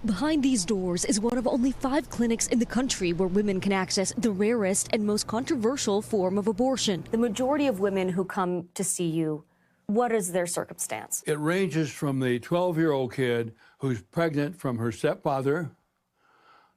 Behind these doors is one of only 5 clinics in the country where women can access the rarest and most controversial form of abortion. The majority of women who come to see you, what is their circumstance? It ranges from the 12-year-old kid who's pregnant from her stepfather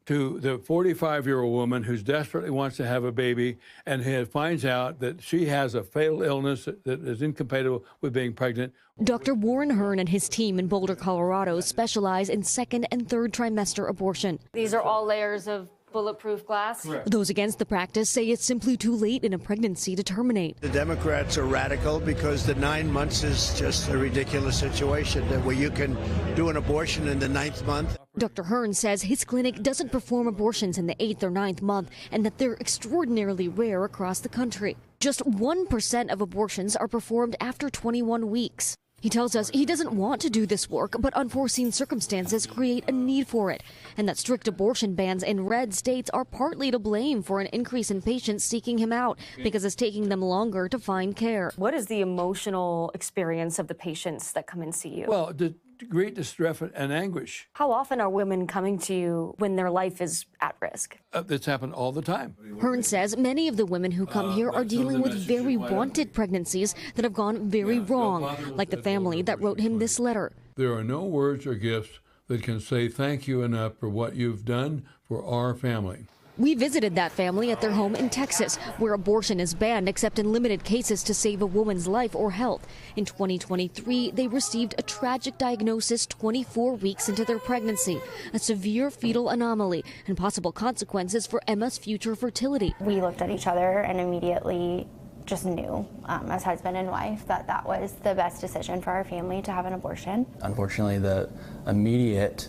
to the 45-year-old woman who desperately wants to have a baby and finds out that she has a fatal illness that is incompatible with being pregnant. Dr. Warren Hern and his team in Boulder, Colorado specialize in 2nd and 3rd trimester abortion. These are all layers of bulletproof glass? Correct. Those against the practice say it's simply too late in a pregnancy to terminate. The Democrats are radical because the 9 months is just a ridiculous situation where you can do an abortion in the 9th month. Dr. Hern says his clinic doesn't perform abortions in the 8th or 9th month and that they're extraordinarily rare across the country. Just 1% of abortions are performed after 21 weeks. He tells us he doesn't want to do this work, but unforeseen circumstances create a need for it, and that strict abortion bans in red states are partly to blame for an increase in patients seeking him out because it's taking them longer to find care. What is the emotional experience of the patients that come and see you? Well, the great distress and anguish. How often are women coming to you when their life is at risk? That's happened all the time. Hern says many of the women who come here are dealing with very wanted pregnancies that have gone very wrong, like the family that wrote him this letter. There are no words or gifts that can say thank you enough for what you've done for our family. We visited that family at their home in Texas, where abortion is banned except in limited cases to save a woman's life or health. In 2023, they received a tragic diagnosis 24 weeks into their pregnancy, a severe fetal anomaly, and possible consequences for Emma's future fertility. We looked at each other and immediately just knew, as husband and wife, that that was the best decision for our family to have an abortion. Unfortunately, the immediate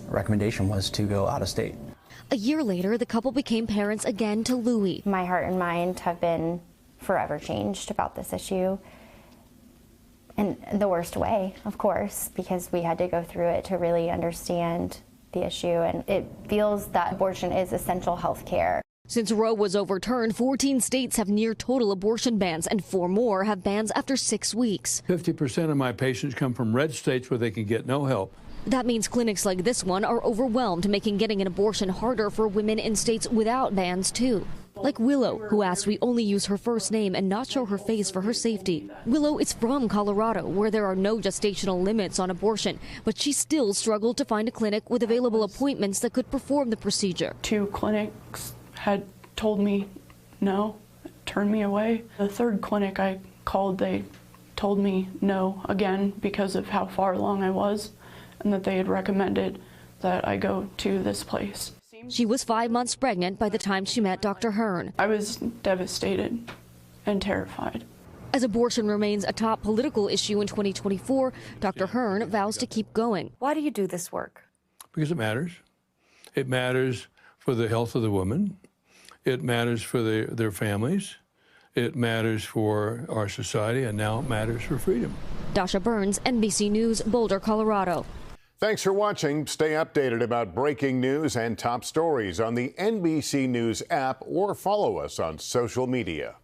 recommendation was to go out of state. A year later, the couple became parents again to Louie. My heart and mind have been forever changed about this issue. In the worst way, of course, because we had to go through it to really understand the issue. And it feels that abortion is essential health care. Since Roe was overturned, 14 states have near total abortion bans, and 4 more have bans after 6 weeks. 50% of my patients come from red states where they can get no help. That means clinics like this one are overwhelmed, making getting an abortion harder for women in states without bans, too. Like Willow, who asked we only use her first name and not show her face for her safety. Willow is from Colorado, where there are no gestational limits on abortion, but she still struggled to find a clinic with available appointments that could perform the procedure. 2 clinics had told me no, turned me away. The 3rd clinic I called, they told me no again because of how far along I was, and that they had recommended that I go to this place. She was 5 months pregnant by the time she met Dr. Hern. I was devastated and terrified. As abortion remains a top political issue in 2024, Dr. Hern vows to keep going. Why do you do this work? Because it matters. It matters for the health of the woman. It matters for their families. It matters for our society, and now it matters for freedom. Dasha Burns, NBC News, Boulder, Colorado. Thanks for watching. Stay updated about breaking news and top stories on the NBC News app or follow us on social media.